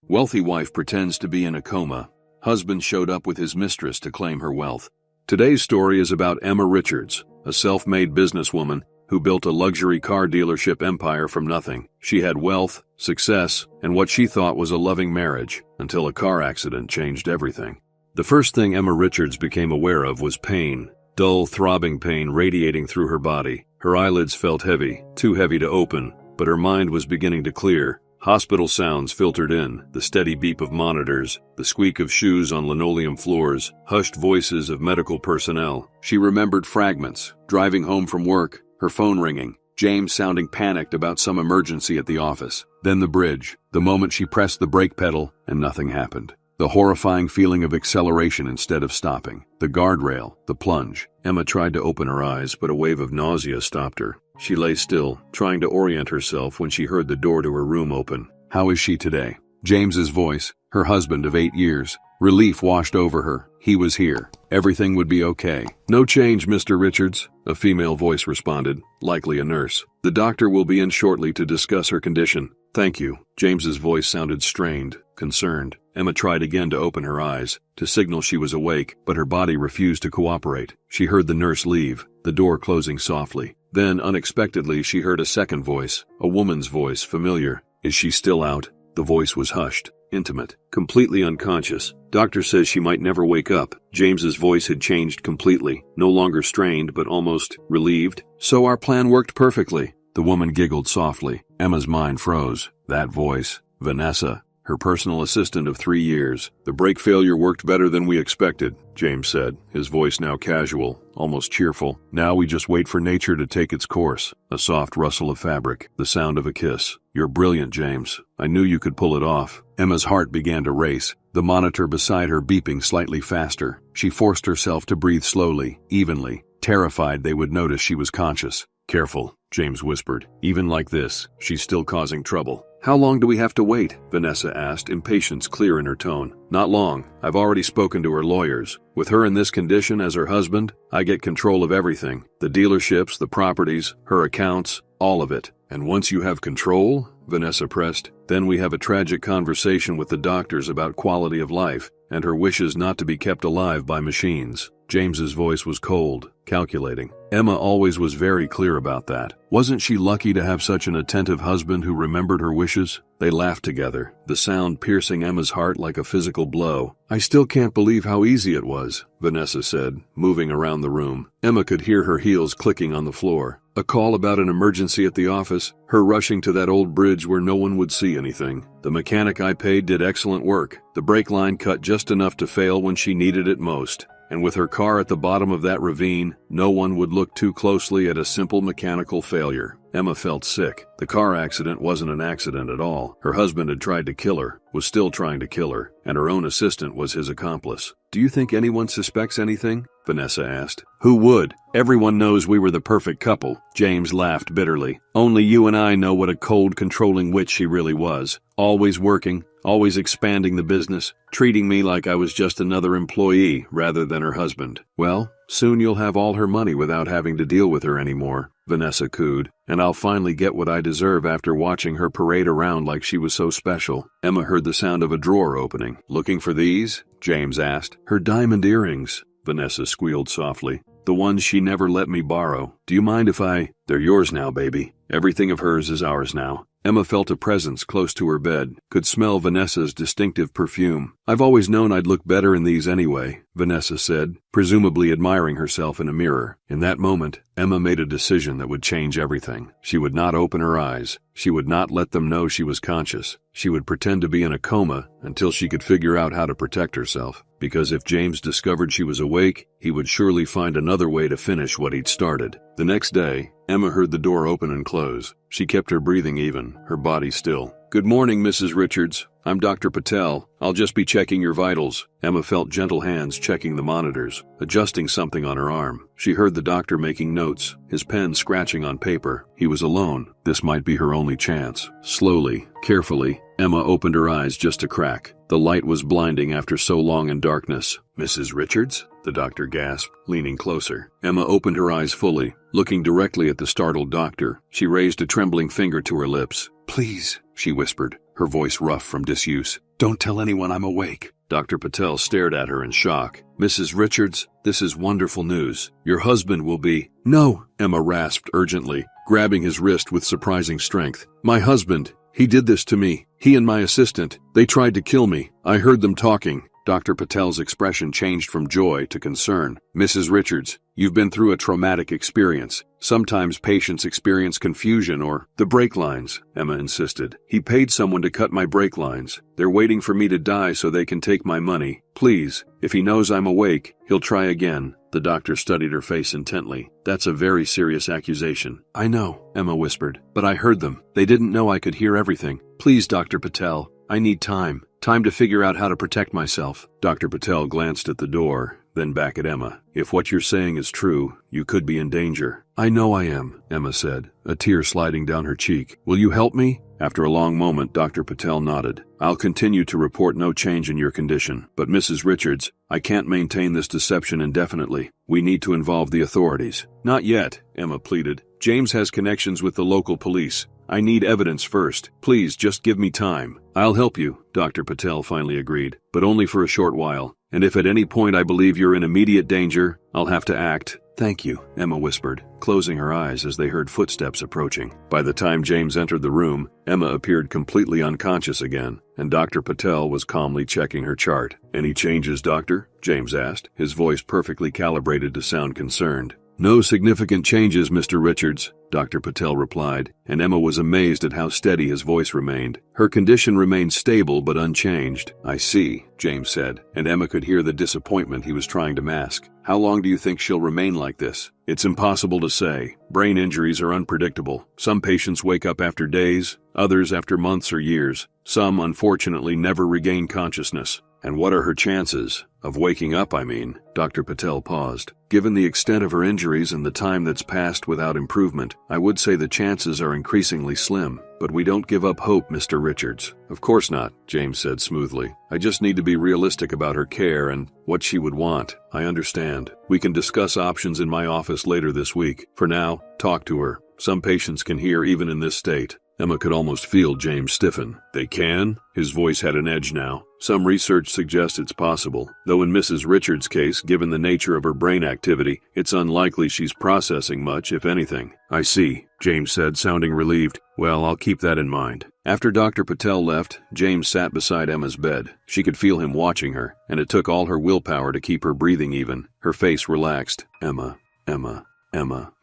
Wealthy wife pretends to be in a coma. Husband showed up with his mistress to claim her wealth. Today's story is about Emma Richards, a self-made businesswoman who built a luxury car dealership empire from nothing. She had wealth, success, and what she thought was a loving marriage, until a car accident changed everything. The first thing Emma Richards became aware of was pain, dull, throbbing pain radiating through her body. Her eyelids felt heavy, too heavy to open, but her mind was beginning to clear. Hospital sounds filtered in, the steady beep of monitors, the squeak of shoes on linoleum floors, hushed voices of medical personnel. She remembered fragments, driving home from work, her phone ringing, James sounding panicked about some emergency at the office. Then the bridge, the moment she pressed the brake pedal and nothing happened. The horrifying feeling of acceleration instead of stopping. The guardrail, the plunge. Emma tried to open her eyes, but a wave of nausea stopped her. She lay still, trying to orient herself when she heard the door to her room open. How is she today? James's voice, her husband of 8 years. Relief washed over her. He was here. Everything would be okay. No change, Mr. Richards, a female voice responded, likely a nurse. The doctor will be in shortly to discuss her condition. Thank you. James's voice sounded strained, concerned. Emma tried again to open her eyes, to signal she was awake, but her body refused to cooperate. She heard the nurse leave, the door closing softly. Then, unexpectedly, she heard a second voice, a woman's voice, familiar. Is she still out? The voice was hushed, intimate, completely unconscious. Doctor says she might never wake up. James's voice had changed completely, no longer strained but almost relieved. So our plan worked perfectly. The woman giggled softly. Emma's mind froze. That voice, Vanessa, her personal assistant of 3 years. The brake failure worked better than we expected, James said, his voice now casual, almost cheerful. Now we just wait for nature to take its course. A soft rustle of fabric, the sound of a kiss. You're brilliant, James. I knew you could pull it off. Emma's heart began to race, the monitor beside her beeping slightly faster. She forced herself to breathe slowly, evenly, terrified they would notice she was conscious. Careful, James whispered. Even like this, she's still causing trouble. How long do we have to wait? Vanessa asked, impatience clear in her tone. Not long. I've already spoken to her lawyers. With her in this condition as her husband, I get control of everything. The dealerships, the properties, her accounts, all of it. And once you have control, Vanessa pressed, then we have a tragic conversation with the doctors about quality of life and her wishes not to be kept alive by machines. James's voice was cold, calculating. Emma always was very clear about that. Wasn't she lucky to have such an attentive husband who remembered her wishes? They laughed together, the sound piercing Emma's heart like a physical blow. I still can't believe how easy it was, Vanessa said, moving around the room. Emma could hear her heels clicking on the floor. A call about an emergency at the office, her rushing to that old bridge where no one would see anything. The mechanic I paid did excellent work. The brake line cut just enough to fail when she needed it most. And with her car at the bottom of that ravine, no one would look too closely at a simple mechanical failure. Emma felt sick. The car accident wasn't an accident at all. Her husband had tried to kill her, was still trying to kill her, and her own assistant was his accomplice. Do you think anyone suspects anything? Vanessa asked. Who would? Everyone knows we were the perfect couple. James laughed bitterly. Only you and I know what a cold, controlling witch she really was. Always working, always expanding the business, treating me like I was just another employee rather than her husband. Well, soon you'll have all her money without having to deal with her anymore, Vanessa cooed, and I'll finally get what I deserve after watching her parade around like she was so special. Emma heard the sound of a drawer opening. Looking for these? James asked. Her diamond earrings, Vanessa squealed softly. The ones she never let me borrow. Do you mind if They're yours now, baby. Everything of hers is ours now. Emma felt a presence close to her bed, could smell Vanessa's distinctive perfume. I've always known I'd look better in these anyway, Vanessa said, presumably admiring herself in a mirror. In that moment, Emma made a decision that would change everything. She would not open her eyes. She would not let them know she was conscious. She would pretend to be in a coma until she could figure out how to protect herself. Because if James discovered she was awake, he would surely find another way to finish what he'd started. The next day, Emma heard the door open and close. She kept her breathing even, her body still. Good morning, Mrs. Richards. I'm Dr. Patel. I'll just be checking your vitals. Emma felt gentle hands checking the monitors, adjusting something on her arm. She heard the doctor making notes, his pen scratching on paper. He was alone. This might be her only chance. Slowly, carefully, Emma opened her eyes just a crack. The light was blinding after so long in darkness. Mrs. Richards? The doctor gasped, leaning closer. Emma opened her eyes fully, looking directly at the startled doctor. She raised a trembling finger to her lips. Please, she whispered, her voice rough from disuse. Don't tell anyone I'm awake. Dr. Patel stared at her in shock. Mrs. Richards, this is wonderful news. Your husband will be— No, Emma rasped urgently, grabbing his wrist with surprising strength. My husband, he did this to me. He and my assistant, they tried to kill me. I heard them talking. Dr. Patel's expression changed from joy to concern. Mrs. Richards, you've been through a traumatic experience. Sometimes patients experience confusion or— The brake lines, Emma insisted. He paid someone to cut my brake lines. They're waiting for me to die so they can take my money. Please, if he knows I'm awake, he'll try again. The doctor studied her face intently. That's a very serious accusation. I know, Emma whispered, but I heard them. They didn't know I could hear everything. Please, Dr. Patel, I need time. Time to figure out how to protect myself. Dr. Patel glanced at the door, then back at Emma. If what you're saying is true, you could be in danger. I know I am, Emma said, a tear sliding down her cheek. Will you help me? After a long moment, Dr. Patel nodded. I'll continue to report no change in your condition. But Mrs. Richards, I can't maintain this deception indefinitely. We need to involve the authorities. Not yet, Emma pleaded. James has connections with the local police. I need evidence first. Please, just give me time. I'll help you, Dr. Patel finally agreed, but only for a short while. And if at any point I believe you're in immediate danger, I'll have to act. Thank you, Emma whispered, closing her eyes as they heard footsteps approaching. By the time James entered the room, Emma appeared completely unconscious again, and Dr. Patel was calmly checking her chart. Any changes, doctor? James asked, his voice perfectly calibrated to sound concerned. No significant changes, Mr. Richards, Dr. Patel replied, and Emma was amazed at how steady his voice remained. Her condition remained stable but unchanged. I see, James said, and Emma could hear the disappointment he was trying to mask. How long do you think she'll remain like this? It's impossible to say. Brain injuries are unpredictable. Some patients wake up after days, others after months or years. Some, unfortunately, never regain consciousness. And what are her chances? Of waking up, I mean. Dr. Patel paused. Given the extent of her injuries and the time that's passed without improvement, I would say the chances are increasingly slim. But we don't give up hope, Mr. Richards. Of course not, James said smoothly. I just need to be realistic about her care and what she would want. I understand. We can discuss options in my office later this week. For now, talk to her. Some patients can hear even in this state. Emma could almost feel James stiffen. They can? His voice had an edge now. Some research suggests it's possible, though in Mrs. Richards' case, given the nature of her brain activity, it's unlikely she's processing much, if anything. I see, James said, sounding relieved. Well, I'll keep that in mind. After Dr. Patel left, James sat beside Emma's bed. She could feel him watching her, and it took all her willpower to keep her breathing even. Her face relaxed. Emma,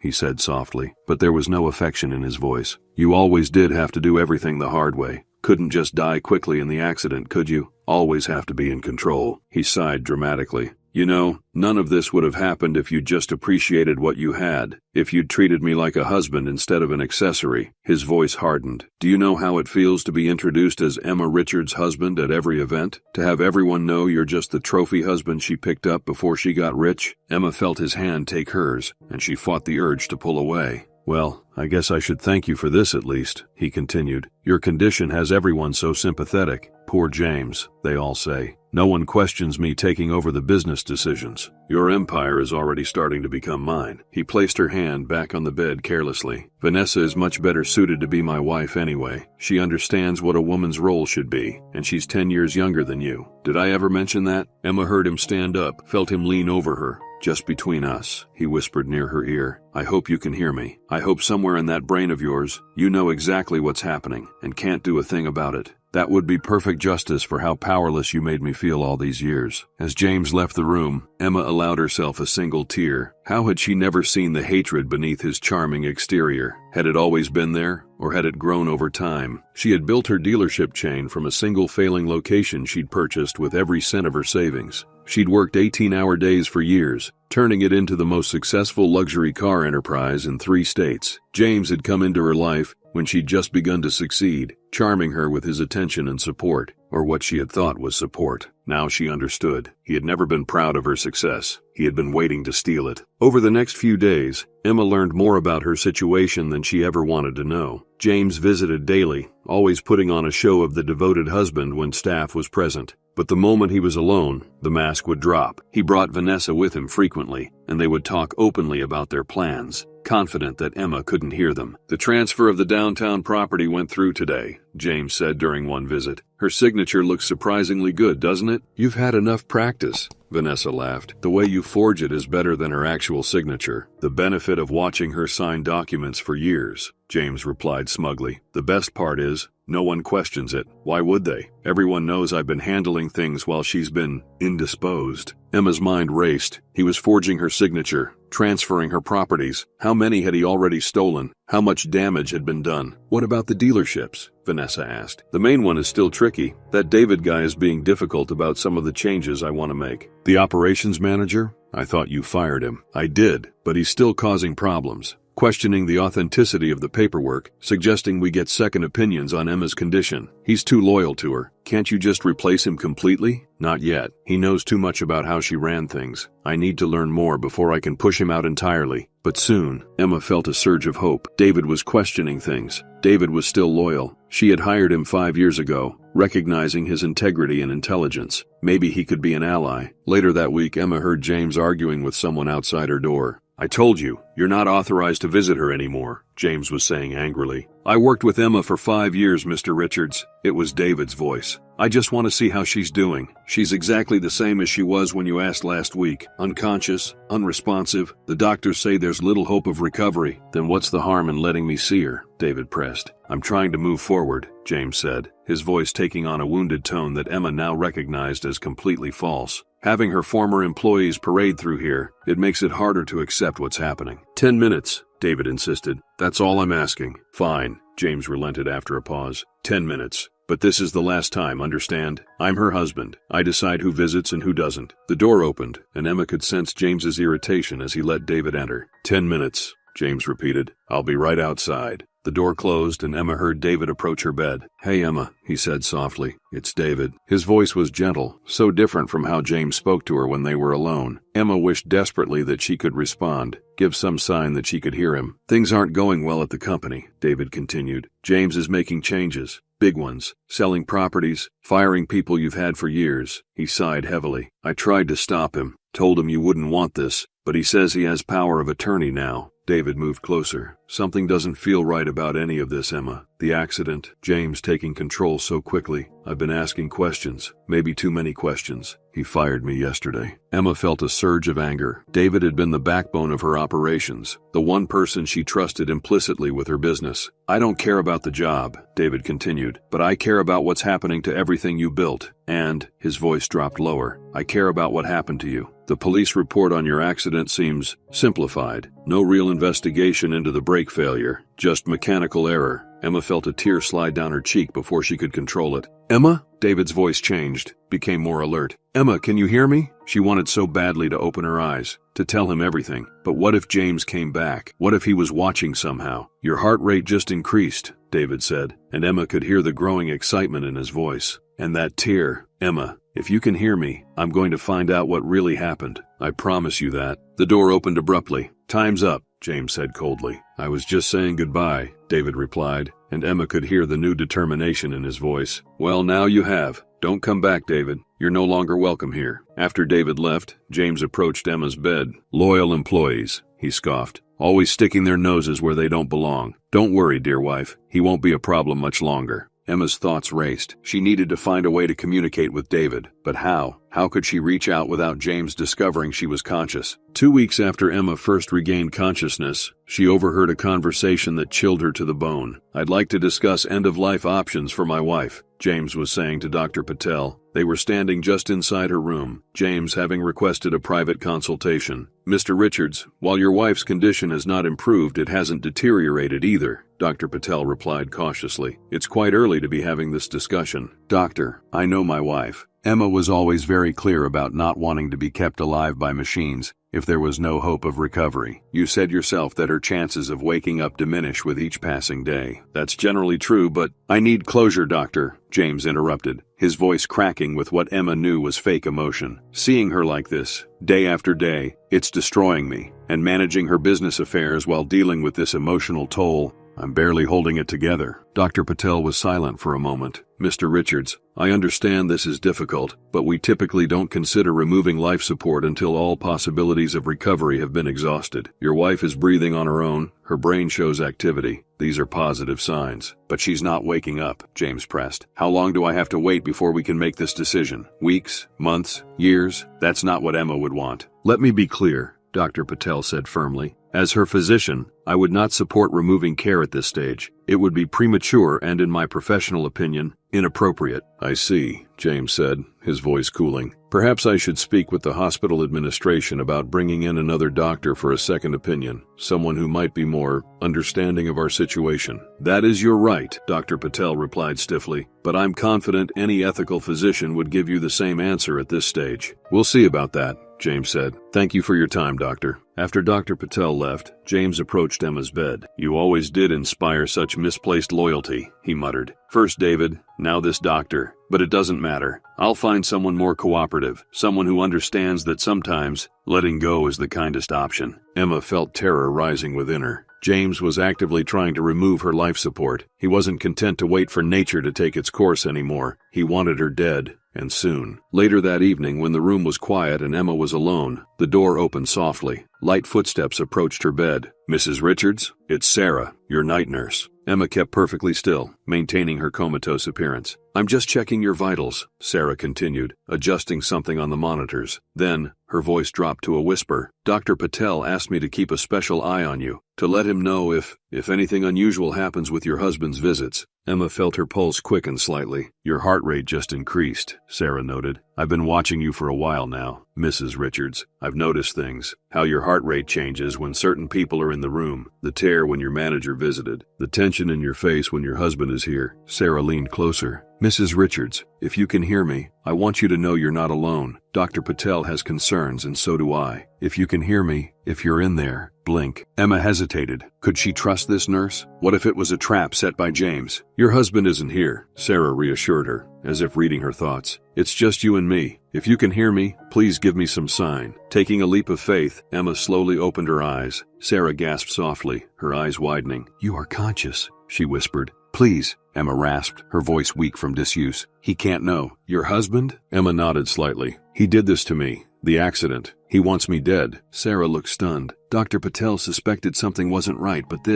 he said softly, but there was no affection in his voice. You always did have to do everything the hard way. Couldn't just die quickly in the accident, could you? Always have to be in control. He sighed dramatically. You know, none of this would have happened if you'd just appreciated what you had. If you'd treated me like a husband instead of an accessory. His voice hardened. Do you know how it feels to be introduced as Emma Richards' husband at every event? To have everyone know you're just the trophy husband she picked up before she got rich? Emma felt his hand take hers, and she fought the urge to pull away. Well, I guess I should thank you for this at least, he continued. Your condition has everyone so sympathetic. Poor James, they all say. No one questions me taking over the business decisions. Your empire is already starting to become mine. He placed her hand back on the bed carelessly. Vanessa is much better suited to be my wife anyway. She understands what a woman's role should be, and she's 10 years younger than you. Did I ever mention that? Emma heard him stand up, felt him lean over her. Just between us, he whispered near her ear. I hope you can hear me. I hope somewhere in that brain of yours, you know exactly what's happening and can't do a thing about it. That would be perfect justice for how powerless you made me feel all these years. As James left the room, Emma allowed herself a single tear. How had she never seen the hatred beneath his charming exterior? Had it always been there, or had it grown over time? She had built her dealership chain from a single failing location she'd purchased with every cent of her savings. She'd worked 18-hour days for years, turning it into the most successful luxury car enterprise in 3 states. James had come into her life when she'd just begun to succeed, charming her with his attention and support, or what she had thought was support. Now she understood. He had never been proud of her success. He had been waiting to steal it. Over the next few days, Emma learned more about her situation than she ever wanted to know. James visited daily, always putting on a show of the devoted husband when staff was present. But the moment he was alone, the mask would drop. He brought Vanessa with him frequently, and they would talk openly about their plans, confident that Emma couldn't hear them. "The transfer of the downtown property went through today," James said during one visit. "Her signature looks surprisingly good, doesn't it?" "You've had enough practice," Vanessa laughed. "The way you forge it is better than her actual signature." "The benefit of watching her sign documents for years," James replied smugly. "The best part is, no one questions it. Why would they? Everyone knows I've been handling things while she's been indisposed." Emma's mind raced. He was forging her signature, transferring her properties. How many had he already stolen? How much damage had been done? "What about the dealerships?" Vanessa asked. "The main one is still tricky. That David guy is being difficult about some of the changes I want to make." "The operations manager? I thought you fired him." "I did, but he's still causing problems. Questioning the authenticity of the paperwork, suggesting we get second opinions on Emma's condition. He's too loyal to her. Can't you just replace him completely?" "Not yet. He knows too much about how she ran things. I need to learn more before I can push him out entirely. But soon." Emma felt a surge of hope. David was questioning things. David was still loyal. She had hired him 5 years ago, recognizing his integrity and intelligence. Maybe he could be an ally. Later that week, Emma heard James arguing with someone outside her door. "I told you, you're not authorized to visit her anymore," James was saying angrily. "I worked with Emma for 5 years, Mr. Richards." It was David's voice. "I just want to see how she's doing. She's exactly the same as she was when you asked last week. Unconscious, unresponsive. The doctors say there's little hope of recovery." "Then what's the harm in letting me see her?" David pressed. "I'm trying to move forward," James said, his voice taking on a wounded tone that Emma now recognized as completely false. "Having her former employees parade through here, it makes it harder to accept what's happening." 10 minutes, David insisted. "That's all I'm asking." "Fine," James relented after a pause. 10 minutes. "But this is the last time, understand? I'm her husband. I decide who visits and who doesn't." The door opened, and Emma could sense James's irritation as he let David enter. 10 minutes, James repeated. "I'll be right outside." The door closed, and Emma heard David approach her bed. "Hey, Emma," he said softly. "It's David." His voice was gentle, so different from how James spoke to her when they were alone. Emma wished desperately that she could respond, give some sign that she could hear him. "Things aren't going well at the company," David continued. "James is making changes. Big ones. Selling properties, firing people you've had for years." He sighed heavily. "I tried to stop him, told him you wouldn't want this, but he says he has power of attorney now." David moved closer. "Something doesn't feel right about any of this, Emma. The accident, James taking control so quickly. I've been asking questions, maybe too many questions. He fired me yesterday." Emma felt a surge of anger. David had been the backbone of her operations, the one person she trusted implicitly with her business. "I don't care about the job," David continued, "but I care about what's happening to everything you built. And," his voice dropped lower, "I care about what happened to you. The police report on your accident seems simplified. No real investigation into the brake failure, just mechanical error." Emma felt a tear slide down her cheek before she could control it. "Emma?" David's voice changed, became more alert. "Emma, can you hear me?" She wanted so badly to open her eyes, to tell him everything. But what if James came back? What if he was watching somehow? "Your heart rate just increased," David said, and Emma could hear the growing excitement in his voice. "And that tear. Emma, if you can hear me, I'm going to find out what really happened. I promise you that." The door opened abruptly. "Time's up," James said coldly. "I was just saying goodbye," David replied, and Emma could hear the new determination in his voice. "Well, now you have. Don't come back, David. You're no longer welcome here." After David left, James approached Emma's bed. "Loyal employees," he scoffed, "always sticking their noses where they don't belong. Don't worry, dear wife. He won't be a problem much longer." Emma's thoughts raced. She needed to find a way to communicate with David. But how? How could she reach out without James discovering she was conscious? 2 weeks after Emma first regained consciousness, she overheard a conversation that chilled her to the bone. "I'd like to discuss end-of-life options for my wife," James was saying to Dr. Patel. They were standing just inside her room, James having requested a private consultation. "Mr. Richards, while your wife's condition has not improved, it hasn't deteriorated either," Dr. Patel replied cautiously. "It's quite early to be having this discussion." "Doctor, I know my wife. Emma was always very clear about not wanting to be kept alive by machines if there was no hope of recovery. You said yourself that her chances of waking up diminish with each passing day." "That's generally true, but—" "I need closure, doctor," James interrupted, his voice cracking with what Emma knew was fake emotion. "Seeing her like this, day after day, it's destroying me, and managing her business affairs while dealing with this emotional toll, I'm barely holding it together. Dr. Patel was silent for a moment. Mr. Richards, I understand this is difficult, but we typically don't consider removing life support until all possibilities of recovery have been exhausted. Your wife is breathing on her own. Her brain shows activity. These are positive signs. But she's not waking up, James pressed. How long do I have to wait before we can make this decision? Weeks? Months? Years? That's not what Emma would want. Let me be clear, Dr. Patel said firmly. As her physician, I would not support removing care at this stage. It would be premature and, in my professional opinion, inappropriate. I see, James said, his voice cooling. Perhaps I should speak with the hospital administration about bringing in another doctor for a second opinion, someone who might be more understanding of our situation. That is your right, Dr. Patel replied stiffly, but I'm confident any ethical physician would give you the same answer at this stage. We'll see about that, James said. Thank you for your time, doctor. After Dr. Patel left, James approached Emma's bed. You always did inspire such misplaced loyalty, he muttered. First David, now this doctor. But it doesn't matter. I'll find someone more cooperative, someone who understands that sometimes letting go is the kindest option. Emma felt terror rising within her. James was actively trying to remove her life support. He wasn't content to wait for nature to take its course anymore. He wanted her dead, and soon. Later that evening, when the room was quiet and Emma was alone, the door opened softly. Light footsteps approached her bed. Mrs. Richards, it's Sarah, your night nurse. Emma kept perfectly still, maintaining her comatose appearance. I'm just checking your vitals, Sarah continued, adjusting something on the monitors. Then, her voice dropped to a whisper. Dr. Patel asked me to keep a special eye on you, to let him know if anything unusual happens with your husband's visits. Emma felt her pulse quicken slightly. Your heart rate just increased, Sarah noted. I've been watching you for a while now, Mrs. Richards. I've noticed things. How your heart rate changes when certain people are in the room, the tear when your manager visited, the tension in your face when your husband is here. Sarah leaned closer. Mrs. Richards, if you can hear me, I want you to know you're not alone. Dr. Patel has concerns, and so do I. If you can hear me, if you're in there, blink. Emma hesitated. Could she trust this nurse? What if it was a trap set by James? Your husband isn't here, Sarah reassured her, as if reading her thoughts. It's just you and me. If you can hear me, please give me some sign. Taking a leap of faith, Emma slowly opened her eyes. Sarah gasped softly, her eyes widening. You are conscious, she whispered. Please, Emma rasped, her voice weak from disuse. He can't know. Your husband? Emma nodded slightly. He did this to me. The accident. He wants me dead. Sarah looked stunned. Dr. Patel suspected something wasn't right, but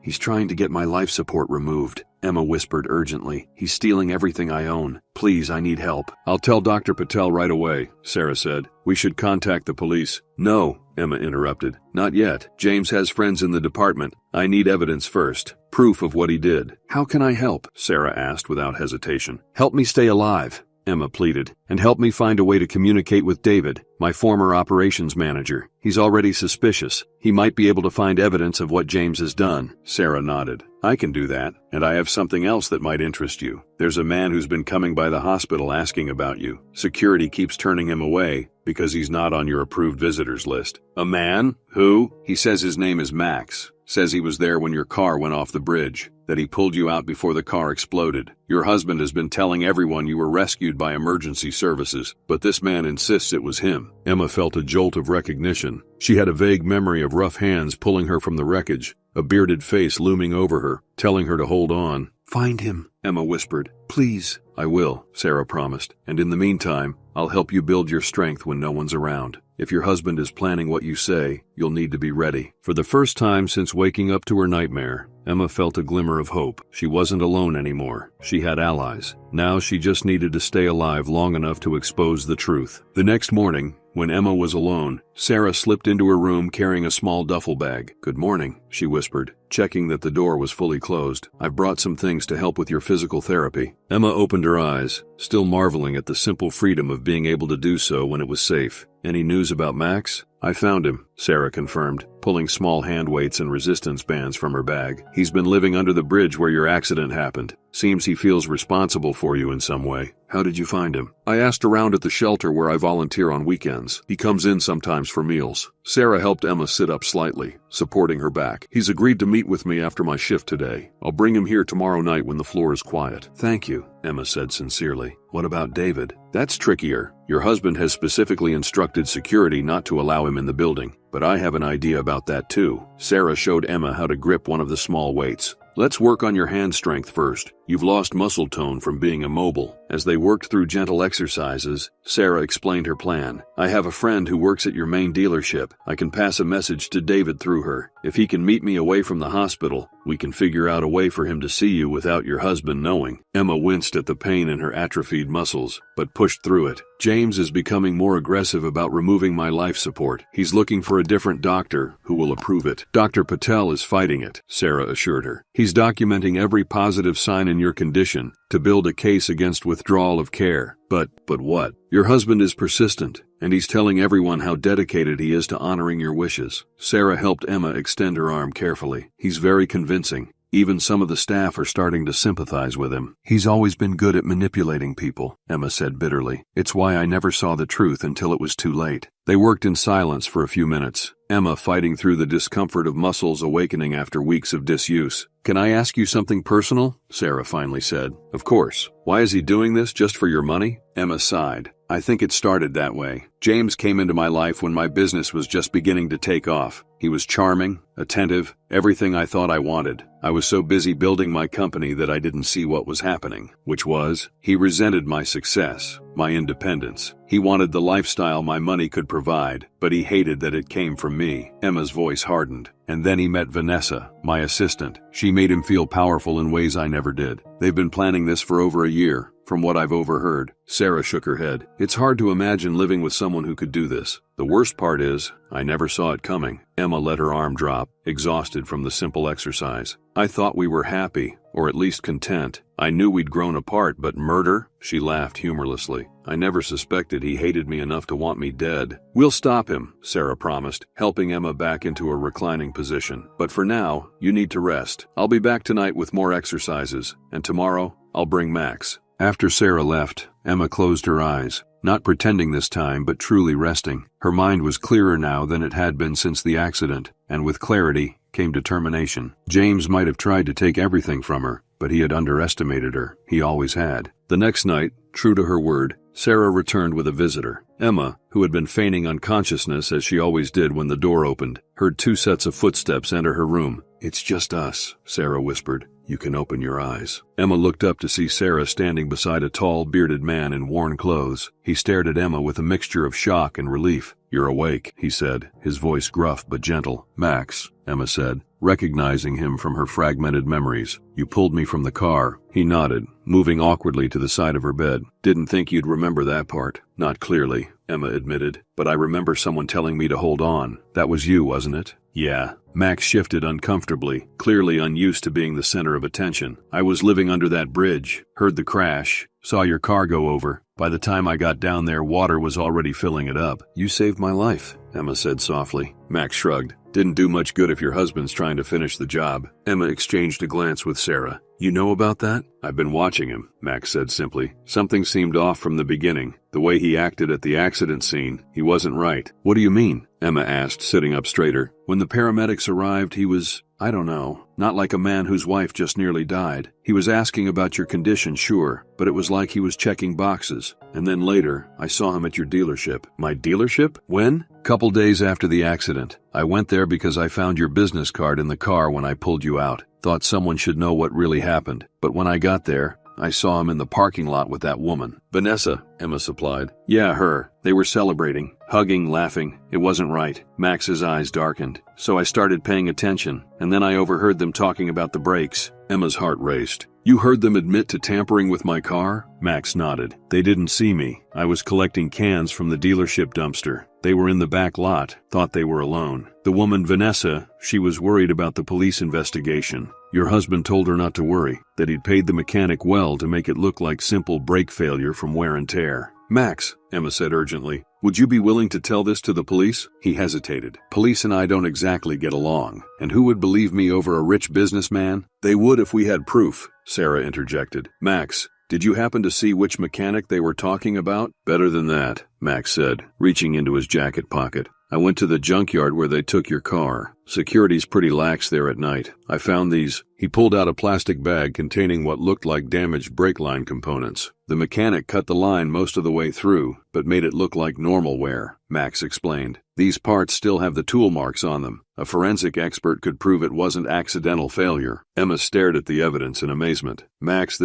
he's trying to get my life support removed. Emma whispered urgently. He's stealing everything I own. Please, I need help. I'll tell Dr. Patel right away, Sarah said. We should contact the police. No, Emma interrupted. Not yet. James has friends in the department. I need evidence first. Proof of what he did. How can I help? Sarah asked without hesitation. Help me stay alive, Emma pleaded, and help me find a way to communicate with David, my former operations manager. He's already suspicious. He might be able to find evidence of what James has done. Sarah nodded. I can do that, and I have something else that might interest you. There's a man who's been coming by the hospital asking about you. Security keeps turning him away because he's not on your approved visitors list. A man? Who? He says his name is Max. Says he was there when your car went off the bridge, that he pulled you out before the car exploded. Your husband has been telling everyone you were rescued by emergency services, but this man insists it was him. Emma felt a jolt of recognition. She had a vague memory of rough hands pulling her from the wreckage, a bearded face looming over her, telling her to hold on. Find him, Emma whispered. Please. I will, Sarah promised, and in the meantime, I'll help you build your strength when no one's around. If your husband is planning what you say, you'll need to be ready. For the first time since waking up to her nightmare, Emma felt a glimmer of hope. She wasn't alone anymore. She had allies. Now she just needed to stay alive long enough to expose the truth. The next morning, when Emma was alone, Sarah slipped into her room carrying a small duffel bag. Good morning, she whispered, checking that the door was fully closed. I've brought some things to help with your physical therapy. Emma opened her eyes, still marveling at the simple freedom of being able to do so when it was safe. Any news about Max? I found him, Sarah confirmed, pulling small hand weights and resistance bands from her bag. He's been living under the bridge where your accident happened. Seems he feels responsible for you in some way. How did you find him? I asked around at the shelter where I volunteer on weekends. He comes in sometimes for meals. Sarah helped Emma sit up slightly, supporting her back. He's agreed to meet with me after my shift today. I'll bring him here tomorrow night when the floor is quiet. Thank you, Emma said sincerely. What about David? That's trickier. Your husband has specifically instructed security not to allow him in the building, but I have an idea about that too. Sarah showed Emma how to grip one of the small weights. Let's work on your hand strength first. You've lost muscle tone from being immobile. As they worked through gentle exercises, Sarah explained her plan. I have a friend who works at your main dealership. I can pass a message to David through her. If he can meet me away from the hospital, we can figure out a way for him to see you without your husband knowing. Emma winced at the pain in her atrophied muscles, but pushed through it. James is becoming more aggressive about removing my life support. He's looking for a different doctor who will approve it. Dr. Patel is fighting it, Sarah assured her. He's documenting every positive sign in your condition to build a case against withdrawal of care. But what? Your husband is persistent, and he's telling everyone how dedicated he is to honoring your wishes. Sarah helped Emma extend her arm carefully. He's very convincing. Even some of the staff are starting to sympathize with him. He's always been good at manipulating people, Emma said bitterly. It's why I never saw the truth until it was too late. They worked in silence for a few minutes, Emma fighting through the discomfort of muscles awakening after weeks of disuse. Can I ask you something personal? Sarah finally said. Of course. Why is he doing this, just for your money? Emma sighed. I think it started that way. James came into my life when my business was just beginning to take off. He was charming, attentive, everything I thought I wanted. I was so busy building my company that I didn't see what was happening, which was, he resented my success, my independence. He wanted the lifestyle my money could provide, but he hated that it came from me. Emma's voice hardened. And then he met Vanessa, my assistant. She made him feel powerful in ways I never did. They've been planning this for over a year, from what I've overheard. Sarah shook her head. It's hard to imagine living with someone who could do this. The worst part is, I never saw it coming. Emma let her arm drop, exhausted from the simple exercise. I thought we were happy, or at least content. I knew we'd grown apart, but murder? She laughed humorlessly. I never suspected he hated me enough to want me dead. We'll stop him, Sarah promised, helping Emma back into a reclining position. But for now, you need to rest. I'll be back tonight with more exercises, and tomorrow, I'll bring Max. After Sarah left, Emma closed her eyes, not pretending this time but truly resting. Her mind was clearer now than it had been since the accident, and with clarity came determination. James might have tried to take everything from her, but he had underestimated her. He always had. The next night, true to her word, Sarah returned with a visitor. Emma, who had been feigning unconsciousness as she always did when the door opened, heard 2 sets of footsteps enter her room. It's just us, Sarah whispered. You can open your eyes. Emma looked up to see Sarah standing beside a tall, bearded man in worn clothes. He stared at Emma with a mixture of shock and relief. You're awake, he said, his voice gruff but gentle. Max, Emma said, recognizing him from her fragmented memories. You pulled me from the car. He nodded, moving awkwardly to the side of her bed. Didn't think you'd remember that part. Not clearly, Emma admitted, but I remember someone telling me to hold on. That was you, wasn't it? Yeah. Max shifted uncomfortably, clearly unused to being the center of attention. I was living under that bridge, heard the crash, saw your car go over. By the time I got down there, water was already filling it up. You saved my life, Emma said softly. Max shrugged. Didn't do much good if your husband's trying to finish the job. Emma exchanged a glance with Sarah. You know about that? I've been watching him, Max said simply. Something seemed off from the beginning. The way he acted at the accident scene, he wasn't right. What do you mean? Emma asked, sitting up straighter. When the paramedics arrived, he was, I don't know, not like a man whose wife just nearly died. He was asking about your condition, sure, but it was like he was checking boxes. And then later, I saw him at your dealership. My dealership? When? Couple days after the accident. I went there because I found your business card in the car when I pulled you out. Thought someone should know what really happened. But when I got there, I saw him in the parking lot with that woman. Vanessa, Emma supplied. Yeah, her. They were celebrating, hugging, laughing. It wasn't right. Max's eyes darkened. So I started paying attention, and then I overheard them talking about the brakes. Emma's heart raced. You heard them admit to tampering with my car? Max nodded. They didn't see me. I was collecting cans from the dealership dumpster. They were in the back lot, thought they were alone. The woman, Vanessa, she was worried about the police investigation. Your husband told her not to worry, that he'd paid the mechanic well to make it look like simple brake failure from wear and tear. Max, Emma said urgently, would you be willing to tell this to the police? He hesitated. Police and I don't exactly get along. And who would believe me over a rich businessman? They would if we had proof, Sarah interjected. Max, did you happen to see which mechanic they were talking about? Better than that, Max said, reaching into his jacket pocket. I went to the junkyard where they took your car. Security's pretty lax there at night. I found these." He pulled out a plastic bag containing what looked like damaged brake line components. "The mechanic cut the line most of the way through, but made it look like normal wear," Max explained. "These parts still have the tool marks on them. A forensic expert could prove it wasn't accidental failure." Emma stared at the evidence in amazement. "Max,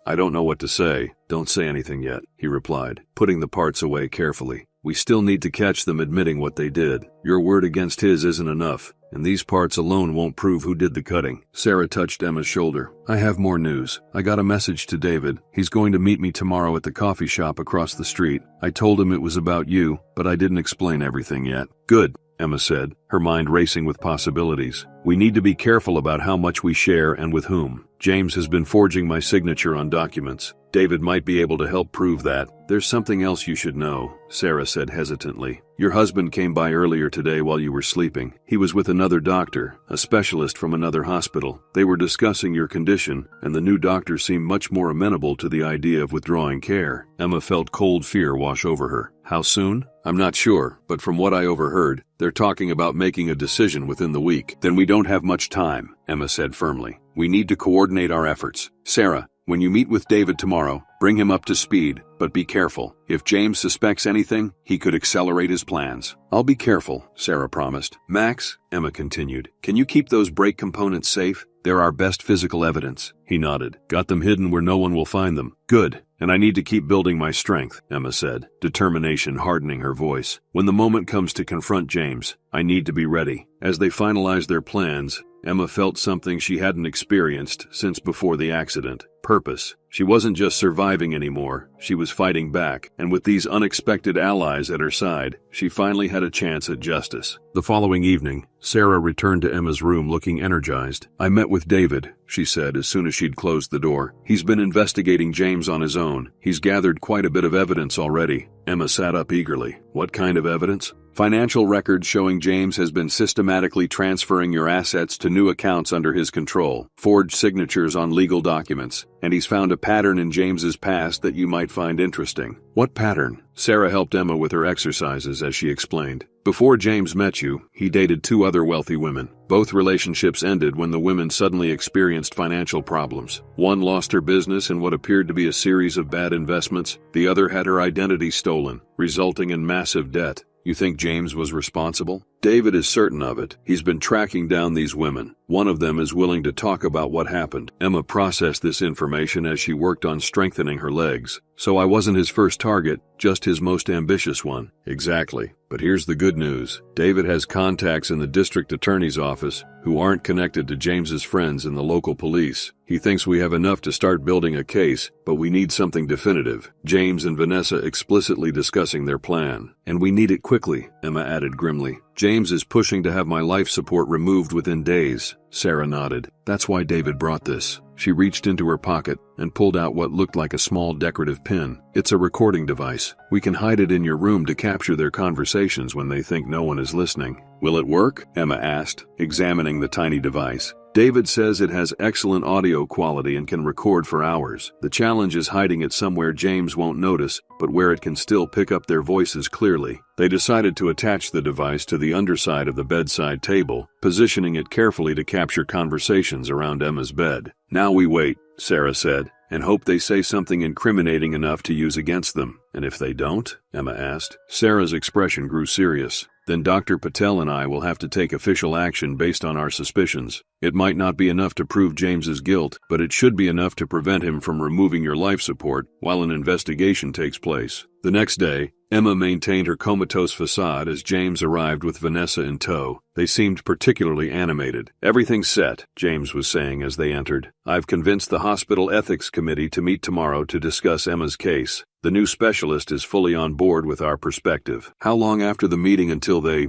I don't know what to say." "Don't say anything yet," he replied, putting the parts away carefully. "We still need to catch them admitting what they did. Your word against his isn't enough, and these parts alone won't prove who did the cutting." Sarah touched Emma's shoulder. "I have more news. I got a message to David. He's going to meet me tomorrow at the coffee shop across the street. I told him it was about you, but I didn't explain everything yet." "Good," Emma said, her mind racing with possibilities. "We need to be careful about how much we share and with whom. James has been forging my signature on documents. David might be able to help prove that." "There's something else you should know," Sarah said hesitantly. "Your husband came by earlier today while you were sleeping. He was with another doctor, a specialist from another hospital. They were discussing your condition, and the new doctor seemed much more amenable to the idea of withdrawing care." Emma felt cold fear wash over her. "How soon?" "I'm not sure, but from what I overheard, they're talking about making a decision within the week." "Then we don't have much time," Emma said firmly. "We need to coordinate our efforts. Sarah, when you meet with David tomorrow, bring him up to speed, but be careful. If James suspects anything, he could accelerate his plans." "I'll be careful," Sarah promised. "Max," Emma continued, "can you keep those brake components safe? They're our best physical evidence." He nodded. "Got them hidden where no one will find them." "Good. And I need to keep building my strength," Emma said, determination hardening her voice. "When the moment comes to confront James, I need to be ready." As they finalized their plans, Emma felt something she hadn't experienced since before the accident. Purpose. She wasn't just surviving anymore, she was fighting back, and with these unexpected allies at her side, she finally had a chance at justice. The following evening, Sarah returned to Emma's room looking energized. "I met with David," she said as soon as she'd closed the door. "He's been investigating James on his own. He's gathered quite a bit of evidence already." Emma sat up eagerly. "What kind of evidence?" "Financial records showing James has been systematically transferring your assets to new accounts under his control, forged signatures on legal documents, and he's found a pattern in James's past that you might find interesting." "What pattern?" Sarah helped Emma with her exercises as she explained. "Before James met you, he dated 2 other wealthy women. Both relationships ended when the women suddenly experienced financial problems. One lost her business in what appeared to be a series of bad investments. The other had her identity stolen, resulting in massive debt. You think James was responsible?" "David is certain of it. He's been tracking down these women. One of them is willing to talk about what happened." Emma processed this information as she worked on strengthening her legs. "So I wasn't his first target, just his most ambitious one." "Exactly. But here's the good news. David has contacts in the district attorney's office who aren't connected to James's friends in the local police. He thinks we have enough to start building a case, but we need something definitive. James and Vanessa explicitly discussing their plan. And we need it quickly," Emma added grimly. "James is pushing to have my life support removed within days." Sarah nodded. "That's why David brought this." She reached into her pocket and pulled out what looked like a small decorative pin. "It's a recording device. We can hide it in your room to capture their conversations when they think no one is listening." "Will it work?" Emma asked, examining the tiny device. "David says it has excellent audio quality and can record for hours. The challenge is hiding it somewhere James won't notice, but where it can still pick up their voices clearly." They decided to attach the device to the underside of the bedside table, positioning it carefully to capture conversations around Emma's bed. "Now we wait," Sarah said, "and hope they say something incriminating enough to use against them." "And if they don't?" Emma asked. Sarah's expression grew serious. "Then Dr. Patel and I will have to take official action based on our suspicions. It might not be enough to prove James's guilt, but it should be enough to prevent him from removing your life support while an investigation takes place." The next day, Emma maintained her comatose facade as James arrived with Vanessa in tow. They seemed particularly animated. "Everything's set," James was saying as they entered. "I've convinced the hospital ethics committee to meet tomorrow to discuss Emma's case. The new specialist is fully on board with our perspective." "How long after the meeting until they,